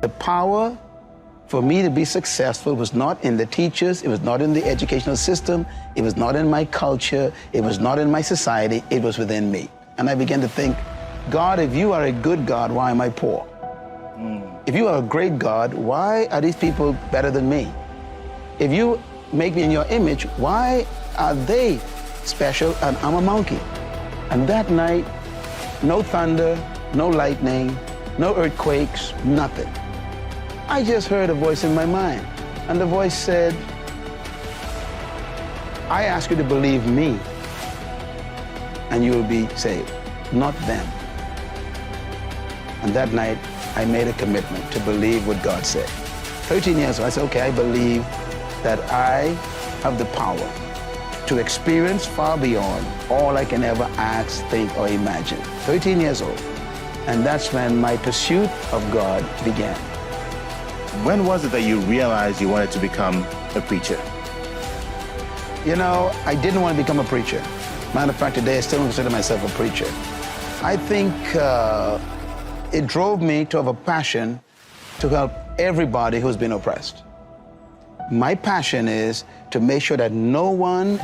The power for me to be successful was not in the teachers, it was not in the educational system, it was not in my culture, it was not in my society, it was within me. And I began to think, God, if you are a good God, why am I poor? If you are a great God, why are these people better than me? If you make me in your image, why are they special and I'm a monkey? And that night, no thunder, no lightning, no earthquakes, nothing. I just heard a voice in my mind, and the voice said, I ask you to believe me, and you will be saved, not them. And that night, I made a commitment to believe what God said. 13 years ago, I said, okay, I believe that I have the power to experience far beyond all I can ever ask, think, or imagine. 13 years old. And that's when my pursuit of God began. When was it that you realized you wanted to become a preacher? You know, I didn't want to become a preacher. Matter of fact, today I still don't consider myself a preacher. I think it drove me to have a passion to help everybody who's been oppressed. My passion is to make sure that no one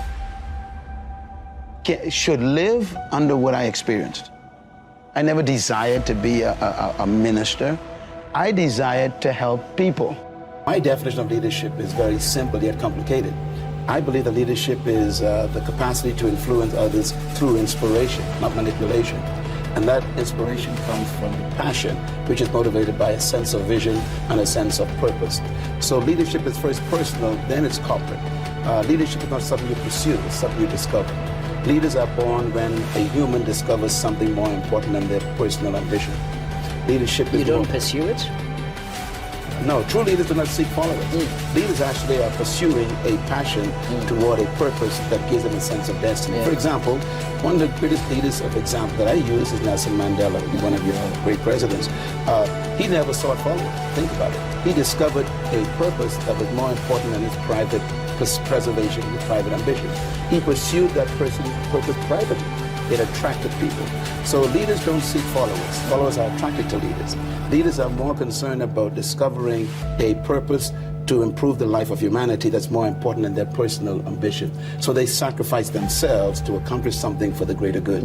should live under what I experienced. I never desired to be a minister. I desired to help people. My definition of leadership is very simple yet complicated. I believe that leadership is the capacity to influence others through inspiration, not manipulation. And that inspiration comes from passion, which is motivated by a sense of vision and a sense of purpose. So leadership is first personal, then it's corporate. Leadership is not something you pursue, it's something you discover. Leaders are born when a human discovers something more important than their personal ambition. Leadership is... You don't pursue it? No, true leaders do not seek followers. Leaders actually are pursuing a passion toward a purpose that gives them a sense of destiny. For example, one of the greatest leaders of example that I use is Nelson Mandela, one of your great presidents. He never sought followers. Think about it. He discovered a purpose that was more important than his private preservation, his private ambition. He pursued that purpose privately. It attracted people. So leaders don't seek followers. Followers are attracted to leaders. Leaders are more concerned about discovering a purpose to improve the life of humanity that's more important than their personal ambition. So they sacrifice themselves to accomplish something for the greater good.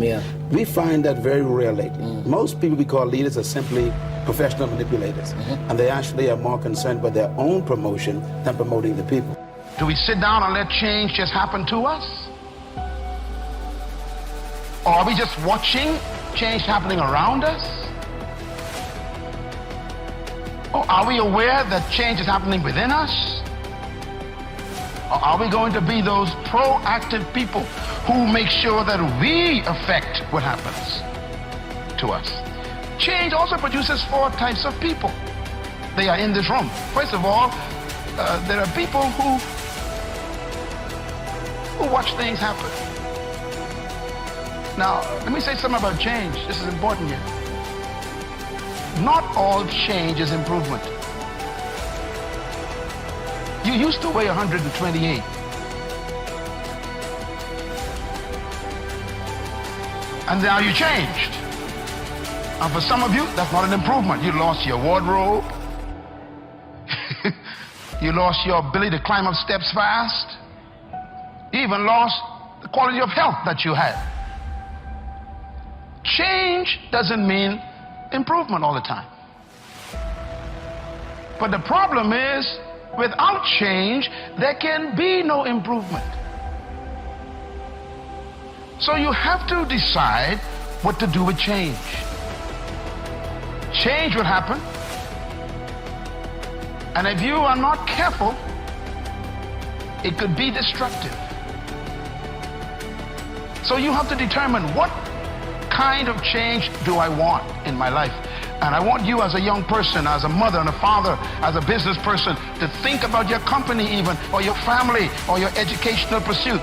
We find that very rare lately. Most people we call leaders are simply professional manipulators. And they actually are more concerned with their own promotion than promoting the people. Do we sit down and let change just happen to us? Or are we just watching change happening around us? Or are we aware that change is happening within us? Or are we going to be those proactive people who make sure that we affect what happens to us? Change also produces 4 types of people. They are in this room. First of all, there are people who watch things happen. Now, let me say something about change. This is important here. Not all change is improvement. You used to weigh 128. And now you changed. And for some of you, that's not an improvement. You lost your wardrobe. You lost your ability to climb up steps fast. You even lost the quality of health that you had. Change doesn't mean improvement all the time. But the problem is, without change, there can be no improvement. So you have to decide what to do with change. Change will happen. And if you are not careful, it could be destructive. So you have to determine what kind of change do I want in my life. And I want you as a young person, as a mother and a father, as a business person, to think about your company even, or your family, or your educational pursuit.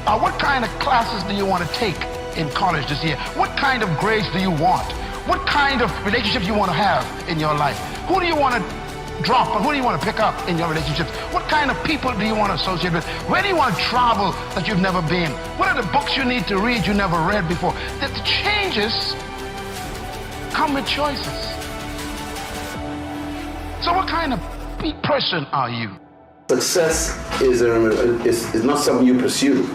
What kind of classes do you want to take in college this year? What kind of grades do you want? What kind of relationships you want to have in your life? Who do you want to drop and who do you want to pick up in your relationships? What kind of people do you want to associate with? Where do you want to travel that you've never been? What are the books you need to read you never read before? The changes come with choices. So what kind of person are you? Success is not something you pursue.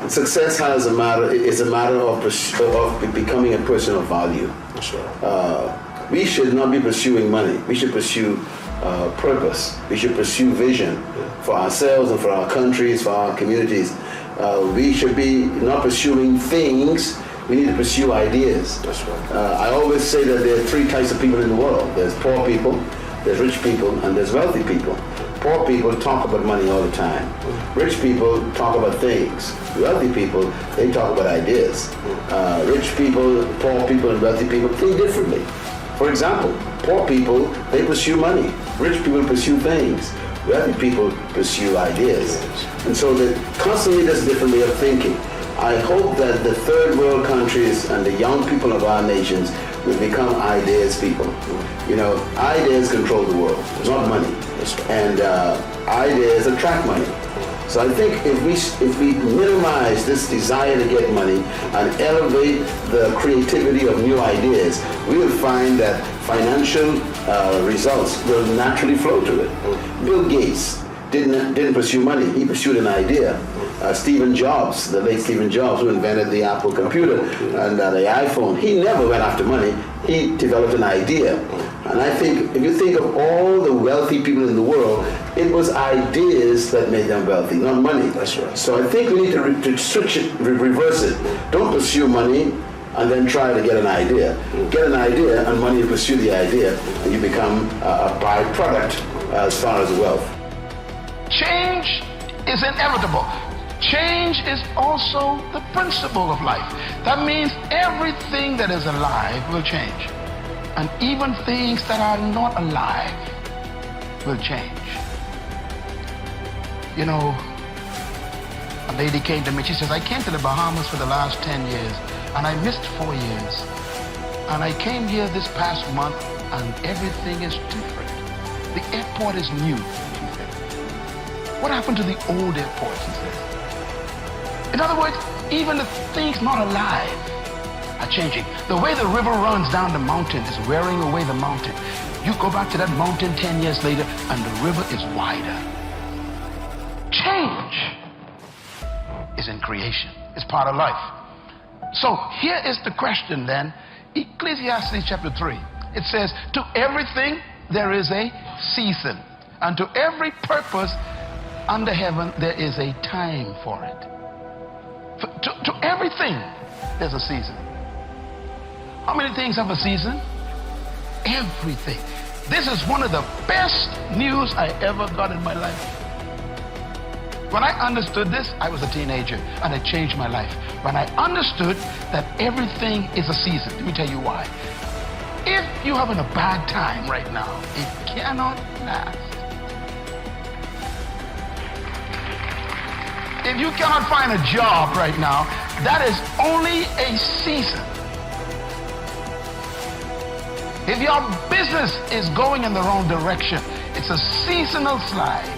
Success is a matter of becoming a person of value. We should not be pursuing money. We should pursue purpose. We should pursue vision for ourselves and for our countries, for our communities. We should be not pursuing things. We need to pursue ideas. That's right. I always say that there are three types of people in the world. There's poor people, there's rich people, and there's wealthy people. Poor people talk about money all the time. Rich people talk about things. Wealthy people, they talk about ideas. Rich people, poor people, and wealthy people think differently. For example, poor people, they pursue money. Rich people pursue things. Wealthy people pursue ideas. And so constantly there's a different way of thinking. I hope that the third world countries and the young people of our nations will become ideas people. You know, ideas control the world, not money. And ideas attract money. So I think if we minimize this desire to get money and elevate the creativity of new ideas, we will find that financial results will naturally flow to it. Bill Gates didn't pursue money, he pursued an idea. Stephen Jobs, the late Stephen Jobs, who invented the Apple computer and the iPhone, he never went after money, he developed an idea. And I think, if you think of all the wealthy people in the world, it was ideas that made them wealthy, not money. That's right. So I think we need to switch it, reverse it. Don't pursue money and then try to get an idea. Get an idea and money to pursue the idea, and you become a byproduct as far as wealth. Change is inevitable. Change is also the principle of life. That means everything that is alive will change. And even things that are not alive will change. You know, a lady came to me, she says, I came to the Bahamas for the last 10 years and I missed 4 years. And I came here this past month and everything is different. The airport is new, she said. What happened to the old airport, she said. In other words, even the things not alive are changing. The way the river runs down the mountain is wearing away the mountain. You go back to that mountain 10 years later and the river is wider. Change is in creation. It's part of life. So here is the question then. Ecclesiastes chapter 3. It says, to everything there is a season, and to every purpose under heaven there is a time for it. To everything there's a season. How many things have a season? Everything. This is one of the best news I ever got in my life. When I understood this, I was a teenager and it changed my life. When I understood that everything is a season, let me tell you why. If you're having a bad time right now, it cannot last. If you cannot find a job right now, that is only a season. If your business is going in the wrong direction, it's a seasonal slide.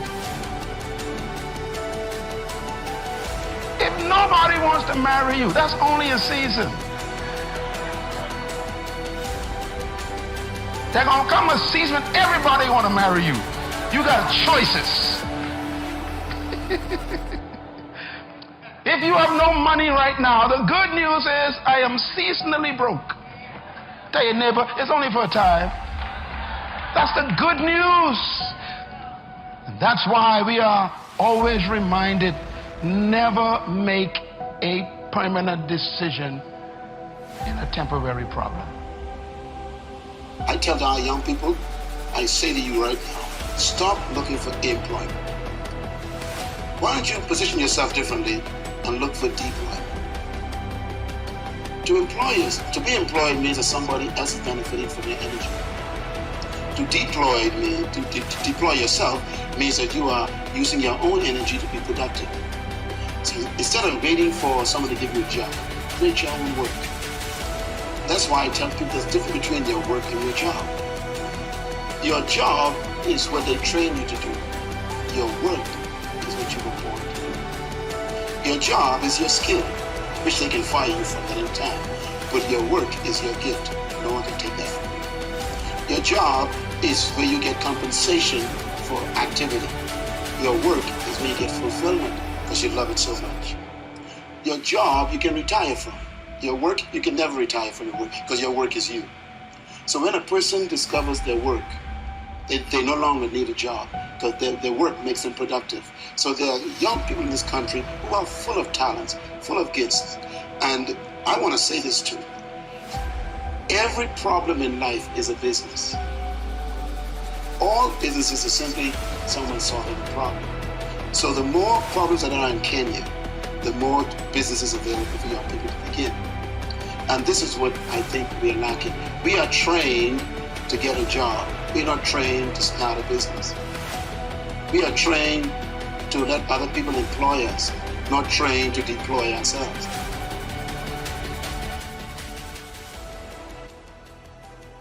If nobody wants to marry you, that's only a season. There's gonna come a season when everybody want to marry you. You got choices. If you have no money right now, the good news is I am seasonally broke. Tell your neighbor, it's only for a time. That's the good news. And that's why we are always reminded, never make a permanent decision in a temporary problem. I tell our young people, I say to you right now, stop looking for employment. Why don't you position yourself differently and look for deployment? To be employed means that somebody else is benefiting from your energy. To deploy yourself means that you are using your own energy to be productive. So instead of waiting for someone to give you a job, create your own work. That's why I tell people there's a difference between your work and your job. Your job is what they train you to do. Your work is what you were born to do. Your job is your skill, which they can fire you from at any time. But your work is your gift. No one can take that from you. Your Your job is where you get compensation for activity. Your work is where you get fulfillment because you love it so much. Your job you can retire from. Your work, you can never retire from your work because your work is you. So when a person discovers their work, they no longer need a job because their work makes them productive. So there are young people in this country who are full of talents, full of gifts. And I want to say this too. Every problem in life is a business. All businesses are simply someone solving a problem. So the more problems that are in Kenya, the more businesses available for young people to begin. And this is what I think we are lacking. We are trained to get a job. We're not trained to start a business. We are trained to let other people employ us, not trained to deploy ourselves.